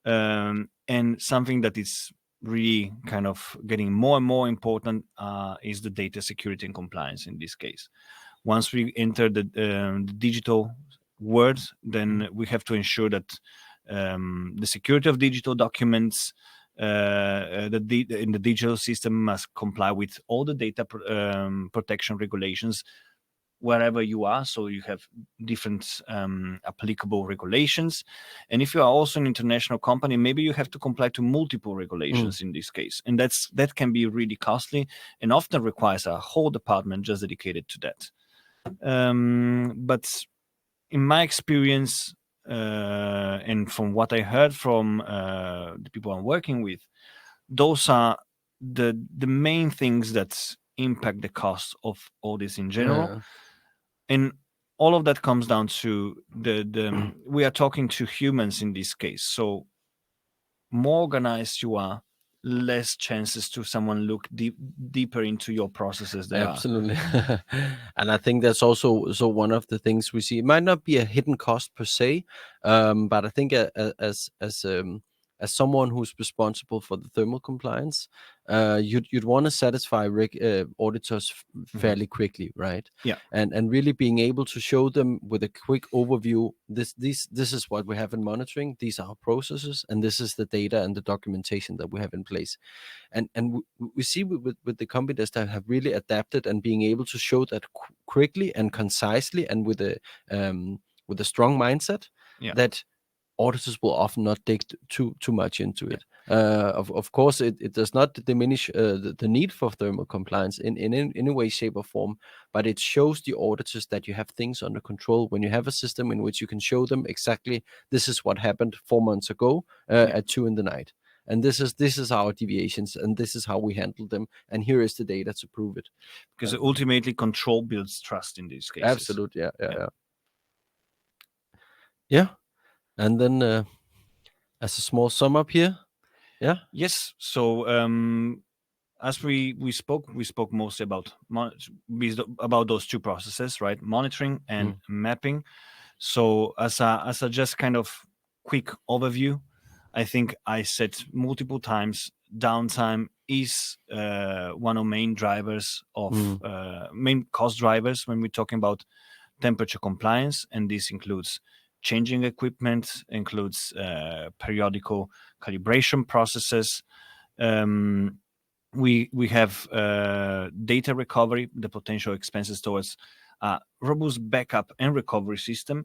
And something that is really kind of getting more and more important is the data security and compliance in this case. Once we enter the digital world, then we have to ensure that the security of digital documents in the digital system must comply with all the data protection regulations wherever you are. So you have different applicable regulations. And if you are also an international company, maybe you have to comply to multiple regulations in this case. And that can be really costly and often requires a whole department just dedicated to that. But in my experience, and from what I heard from the people I'm working with, those are the main things that impact the cost of all this in general. And all of that comes down to the we are talking to humans in this case. So more organized you are, less chances to someone look deeper into your processes there Absolutely. And I think that's also one of the things we see. It might not be a hidden cost per se, but I think as someone who's responsible for the thermal compliance, you'd want to satisfy auditors fairly quickly, right? Yeah. And really being able to show them with a quick overview, this is what we have in monitoring, these are our processes, and this is the data and the documentation that we have in place. And we see with the companies that have really adapted and being able to show that quickly and concisely and with a strong mindset, that auditors will often not dig too much into it. Of course, it does not diminish the need for thermal compliance in any way, shape, or form, but it shows the auditors that you have things under control when you have a system in which you can show them exactly this is what happened 4 months ago at 2 a.m. And this is our deviations, and this is how we handle them, and here is the data to prove it. Because ultimately, control builds trust in these cases. Absolutely, yeah. And then, as a small sum up here, Yes. So as we spoke mostly about those two processes, right? Monitoring and mapping. So as a just kind of quick overview, I think I said multiple times, downtime is one of main drivers of main cost drivers when we're talking about temperature compliance, and this includes changing equipment, includes periodical calibration processes. We have data recovery, the potential expenses towards a robust backup and recovery system.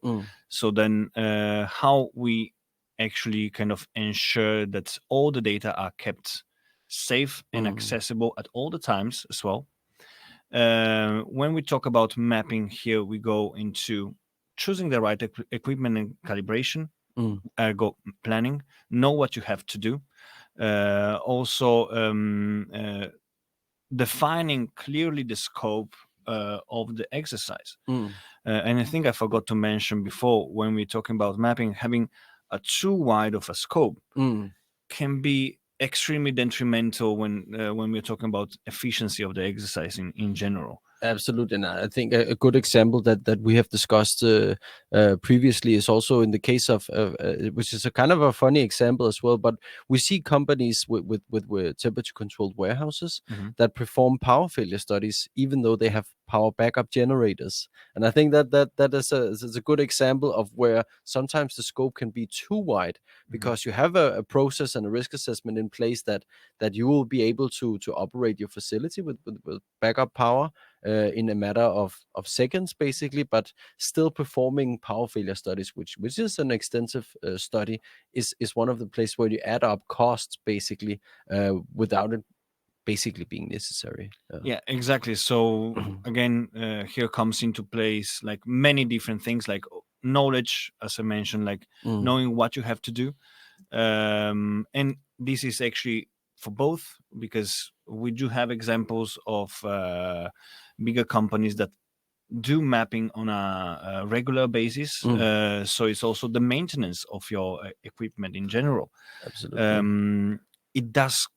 So then how we actually kind of ensure that all the data are kept safe and accessible at all the times as well. When we talk about mapping here, we go into choosing the right equipment and calibration, ergo planning, know what you have to do. Also defining clearly the scope of the exercise. And I think I forgot to mention before, when we're talking about mapping, having a too wide of a scope can be extremely detrimental when we're talking about efficiency of the exercise in general. Absolutely. And I think a good example that we have discussed previously is also in the case of which is a kind of a funny example as well, but we see companies with temperature controlled warehouses that perform power failure studies even though they have power backup generators. And I think that is a good example of where sometimes the scope can be too wide, because you have a process and a risk assessment in place that you will be able to operate your facility with backup power in a matter of seconds, basically, but still performing power failure studies, which is an extensive study, is one of the places where you add up costs, basically, without it basically being necessary. Yeah, exactly. So again, here comes into place like many different things, like knowledge, as I mentioned, like knowing what you have to do. And this is actually for both, because we do have examples of bigger companies that do mapping on a regular basis. So it's also the maintenance of your equipment in general. Absolutely. It does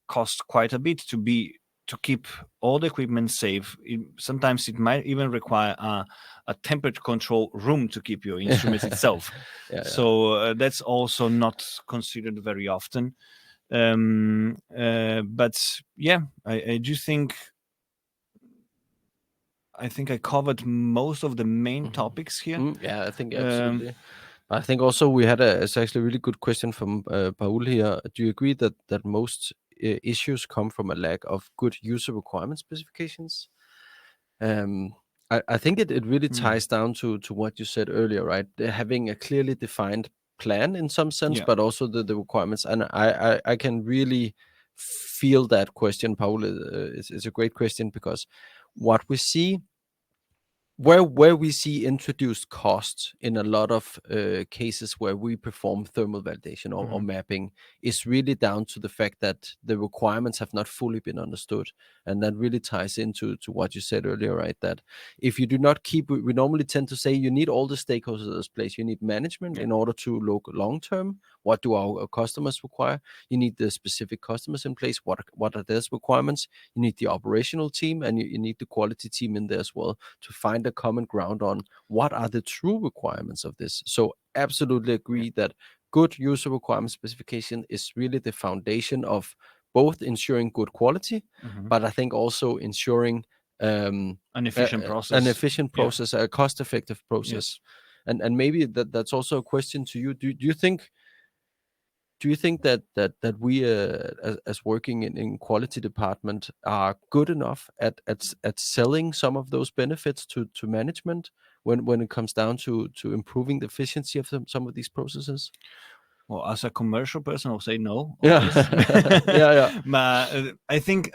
cost quite a bit to keep all the equipment safe. Sometimes it might even require a temperature control room to keep your instruments itself. So that's also not considered very often. But yeah, I do think I covered most of the main topics here. Yeah, I think absolutely. I think also we had it's actually a really good question from Paul here. Do you agree that most issues come from a lack of good user requirement specifications? I think it really ties down to what you said earlier, right? Having a clearly defined plan in some sense, but also the requirements. And I can really feel that question, Paul. Is a great question, because what we see, where we see introduced costs in a lot of cases where we perform thermal validation or mapping, is really down to the fact that the requirements have not fully been understood. And that really ties into what you said earlier, right? That if you do not keep, we normally tend to say you need all the stakeholders in this place. You need management in order to look long term. What do our customers require? You need the specific customers in place. What are their requirements? You need the operational team, and you need the quality team in there as well, to find a common ground on what are the true requirements of this. So absolutely agree that good user requirement specification is really the foundation of both ensuring good quality, but I think also ensuring an efficient process, a cost-effective process. And maybe that's also a question to you. Do you think that we as working in quality department are good enough at selling some of those benefits to management when it comes down to improving the efficiency of some of these processes? Well, as a commercial person, I'll say no. Yeah. But I think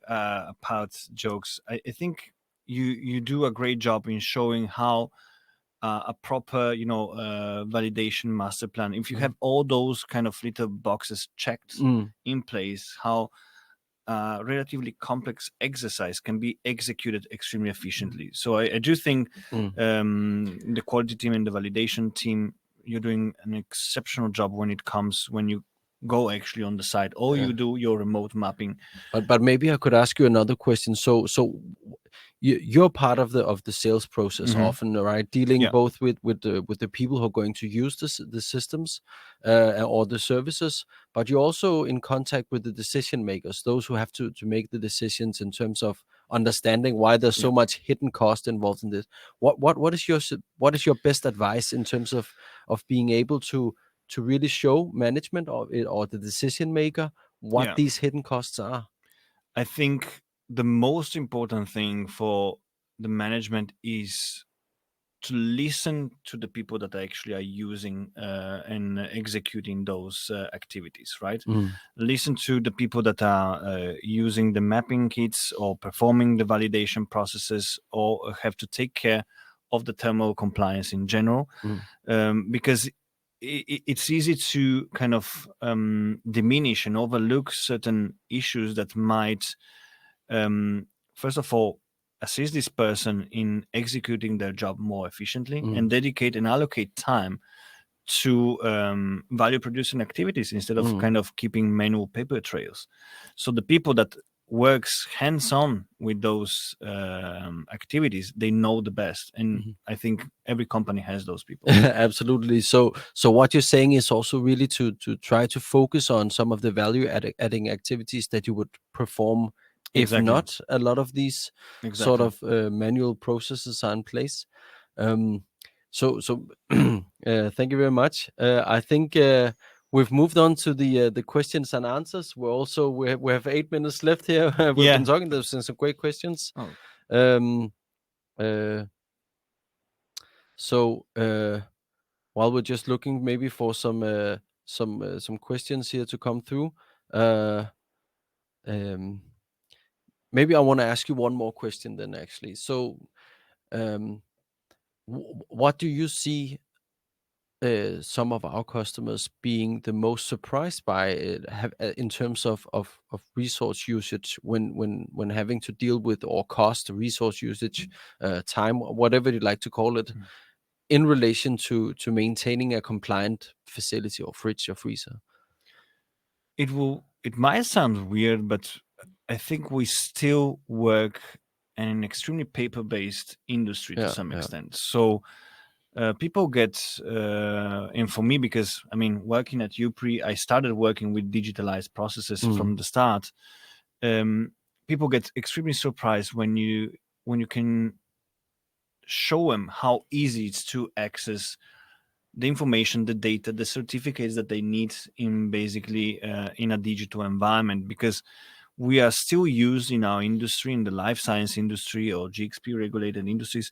apart jokes, I think you do a great job in showing how a proper, validation master plan, if you have all those kind of little boxes checked in place, how relatively complex exercise can be executed extremely efficiently. So I do think the quality team and the validation team, you're doing an exceptional job when you go actually on the site, or you do your remote mapping. But maybe I could ask you another question. So you're part of the sales process often, right? Dealing both with the people who are going to use the systems or the services, but you're also in contact with the decision makers, those who have to make the decisions in terms of understanding why there's so much hidden cost involved in this. What is your best advice in terms of being able to really show management or the decision maker what these hidden costs are? I think the most important thing for the management is to listen to the people that actually are using and executing those activities, right? Listen to the people that are using the mapping kits or performing the validation processes, or have to take care of the thermal compliance in general, because it's easy to kind of diminish and overlook certain issues that might, first of all, assist this person in executing their job more efficiently and dedicate and allocate time to value producing activities instead of kind of keeping manual paper trails. So the people that works hands-on with those activities, they know the best, and I think every company has those people. Absolutely. So what you're saying is also really to try to focus on some of the value adding activities that you would perform If Exactly. not, a lot of these sort of manual processes are in place. So thank you very much. I think we've moved on to the questions and answers. We have 8 minutes left here. We've been talking. There's been some great questions. Oh. So while we're just looking maybe for some questions here to come through, maybe I want to ask you one more question then. Actually, so what do you see some of our customers being the most surprised by in terms of resource usage when having to deal with, or cost, resource usage, time, whatever you like to call it, in relation to maintaining a compliant facility or fridge or freezer? It might sound weird, but I think we still work in an extremely paper-based industry to some extent. So people get, and for me, because I mean, working at UPRI, I started working with digitalized processes from the start. People get extremely surprised when you can show them how easy it's to access the information, the data, the certificates that they need in basically in a digital environment, because we are still used in our industry, in the life science industry or GXP regulated industries,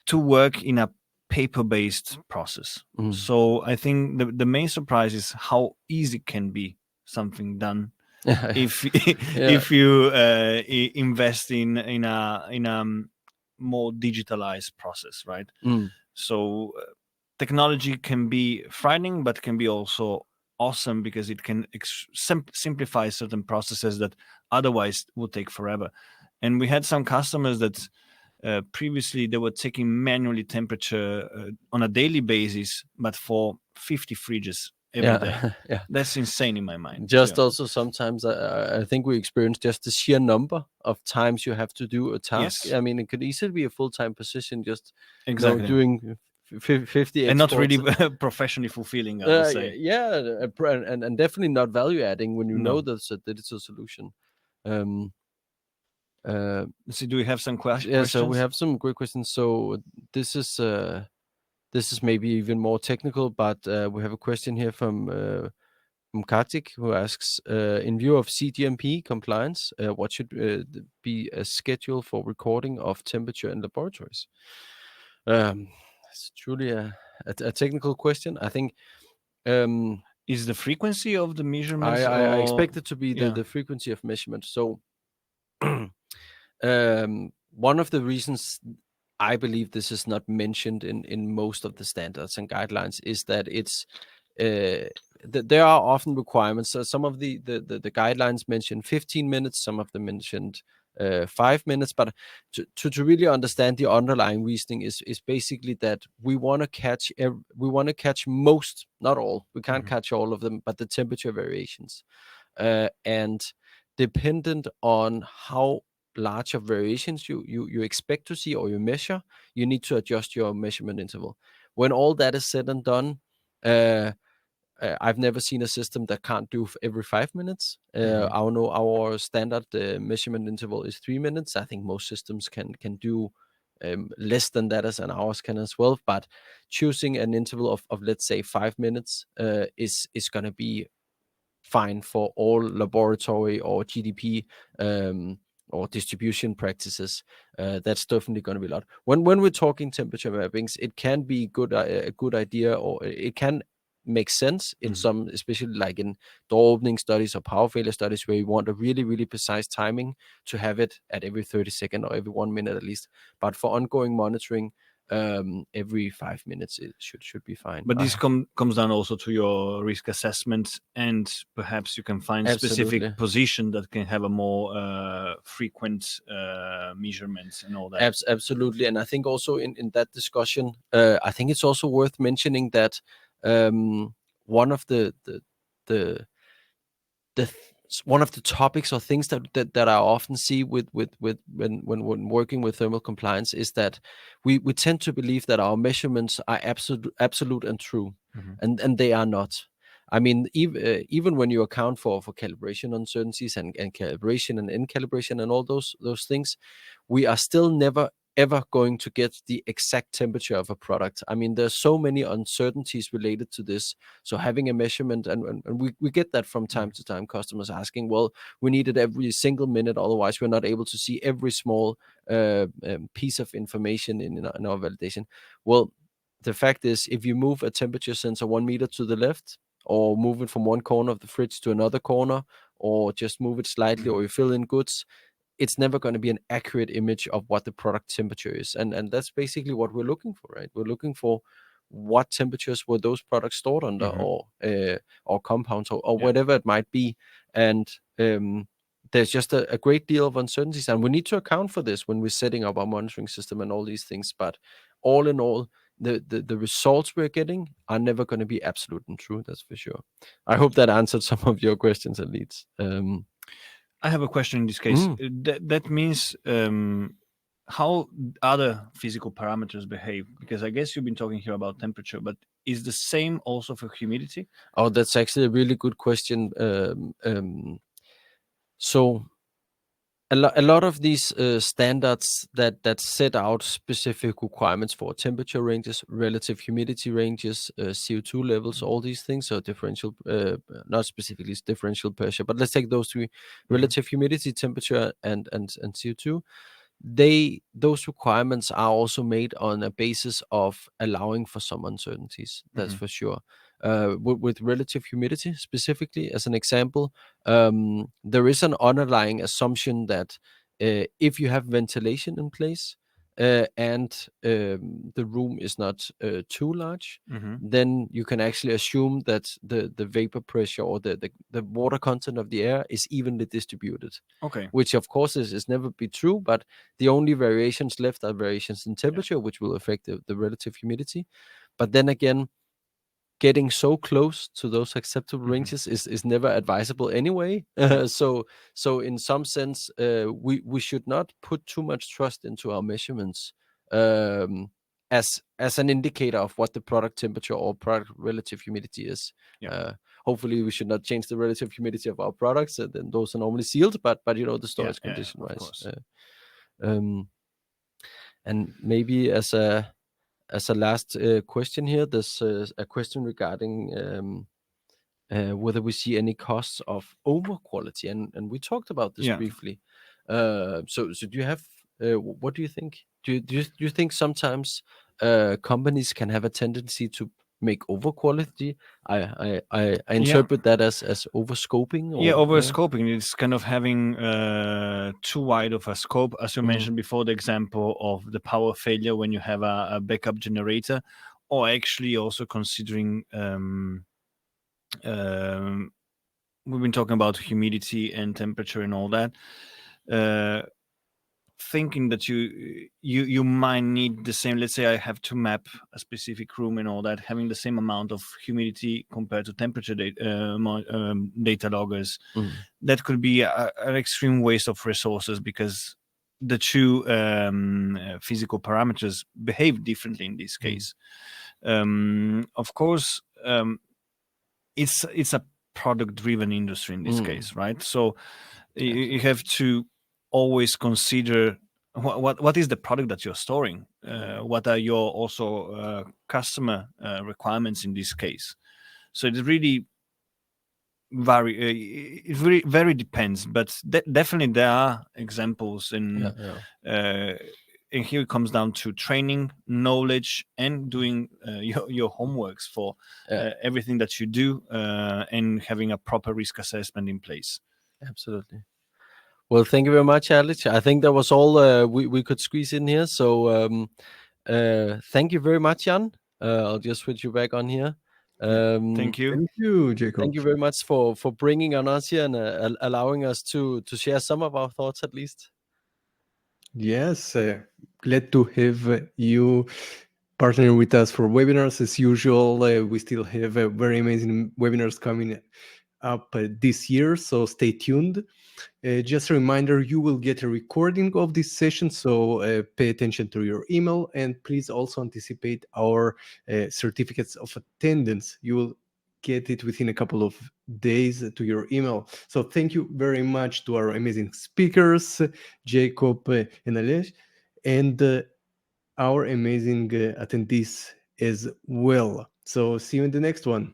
to work in a paper-based process. So I think the main surprise is how easy can be something done if you invest in a more digitalized process, right? So technology can be frightening, but can be also awesome, because it can simplify certain processes that otherwise would take forever. And we had some customers that previously they were taking manually temperature on a daily basis, but for 50 fridges every day. That's insane in my mind. Just also sometimes I think we experience just the sheer number of times you have to do a task. I mean, it could easily be a full-time position, just doing 50 and not really professionally fulfilling, I would say. And definitely not value adding when you know that's a digital solution. Let's see, do we have some questions? Yeah, so we have some great questions. So this is maybe even more technical, but we have a question here from Kartik, who asks, in view of CGMP compliance, what should be a schedule for recording of temperature in laboratories? It's truly a technical question. I think is the frequency of the measurements? I expect it to be the frequency of measurement. So one of the reasons I believe this is not mentioned in most of the standards and guidelines is that it's there are often requirements. So some of the guidelines mention 15 minutes, some of them mentioned 5 minutes, but to really understand the underlying reasoning is basically that we want to catch most, not all. We can't catch all of them, but the temperature variations, and dependent on how large of variations you expect to see or you measure, you need to adjust your measurement interval. When all that is said and done, I've never seen a system that can't do every 5 minutes. I know our standard measurement interval is 3 minutes. I think most systems can do less than that, as an ours can as well. But choosing an interval of let's say 5 minutes is going to be fine for all laboratory or GDP or distribution practices. That's definitely going to be a lot. When we're talking temperature mappings, it can be a good idea, or it can make sense in some, especially like in door opening studies or power failure studies, where you want a really, really precise timing to have it at every 30 seconds or every 1 minute at least. But for ongoing monitoring, every 5 minutes it should be fine. But this comes down also to your risk assessment, and perhaps you can find specific position that can have a more frequent measurements and all that. Absolutely. And I think also in that discussion, I think it's also worth mentioning that one of the topics or things that I often see with when working with thermal compliance is that we tend to believe that our measurements are absolute and true, and they are not. I mean, even when you account for calibration uncertainties and calibration and in calibration and all those things, we are still never ever going to get the exact temperature of a product. I mean, there's so many uncertainties related to this. So having a measurement, and we get that from time to time, customers asking, well, we need it every single minute, otherwise we're not able to see every small piece of information in our validation. Well, the fact is, if you move a temperature sensor 1 meter to the left, or move it from one corner of the fridge to another corner, or just move it slightly, or you fill in goods, it's never going to be an accurate image of what the product temperature is. And that's basically what we're looking for, right? We're looking for what temperatures were those products stored under, or compounds, or whatever it might be. And there's just a great deal of uncertainties, and we need to account for this when we're setting up our monitoring system and all these things. But all in all, the results we're getting are never going to be absolute and true. That's for sure. I hope that answered some of your questions, at least. I have a question in this case. That means how other physical parameters behave, because I guess you've been talking here about temperature, but is the same also for humidity? Oh, that's actually a really good question. So a lot of these standards that set out specific requirements for temperature ranges, relative humidity ranges, CO2 levels, all these things, so differential, not specifically differential pressure, but let's take those three: relative humidity, temperature, and CO2. Those requirements are also made on a basis of allowing for some uncertainties. That's for sure. With relative humidity specifically, as an example, there is an underlying assumption that if you have ventilation in place, and the room is not too large, then you can actually assume that the vapor pressure, or the water content of the air, is evenly distributed. Okay. Which of course is never be true, but the only variations left are variations in temperature, which will affect the relative humidity. But then again, getting so close to those acceptable ranges is never advisable anyway. So in some sense, we should not put too much trust into our measurements as an indicator of what the product temperature or product relative humidity is. Hopefully we should not change the relative humidity of our products, and then those are normally sealed, but the storage condition wise. And maybe as a last question here, there's a question regarding whether we see any costs of over quality, and we talked about this briefly. So do you have what do you think? Do you think sometimes companies can have a tendency to make over quality? I interpret that as over scoping. Over scoping. It's kind of having too wide of a scope, as you mentioned before, the example of the power failure when you have a backup generator, or actually also considering we've been talking about humidity and temperature and all that, thinking that you might need the same. Let's say I have to map a specific room and all that, having the same amount of humidity compared to temperature data loggers. That could be an extreme waste of resources, because the two physical parameters behave differently in this case. Of course, it's a product-driven industry in this case, right? So you have to always consider what is the product that you're storing, what are your also customer requirements in this case. So it really it really very depends, but definitely there are examples, and here it comes down to training, knowledge, and doing your homeworks for everything that you do, and having a proper risk assessment in place. Absolutely. Well, thank you very much, Alex. I think that was all we could squeeze in here. So thank you very much, Jan. I'll just switch you back on here. Thank you. Thank you, Jacob. Thank you very much for bringing on us here and allowing us to share some of our thoughts, at least. Yes, glad to have you partnering with us for webinars as usual. We still have very amazing webinars coming up this year, so stay tuned. Just a reminder, you will get a recording of this session, so pay attention to your email, and please also anticipate our certificates of attendance. You will get it within a couple of days to your email. So thank you very much to our amazing speakers, Jacob and Alej, and our amazing attendees as well. So see you in the next one.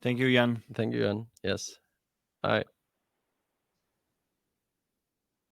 Thank you, Jan. Thank you, Jan. Yes. Bye.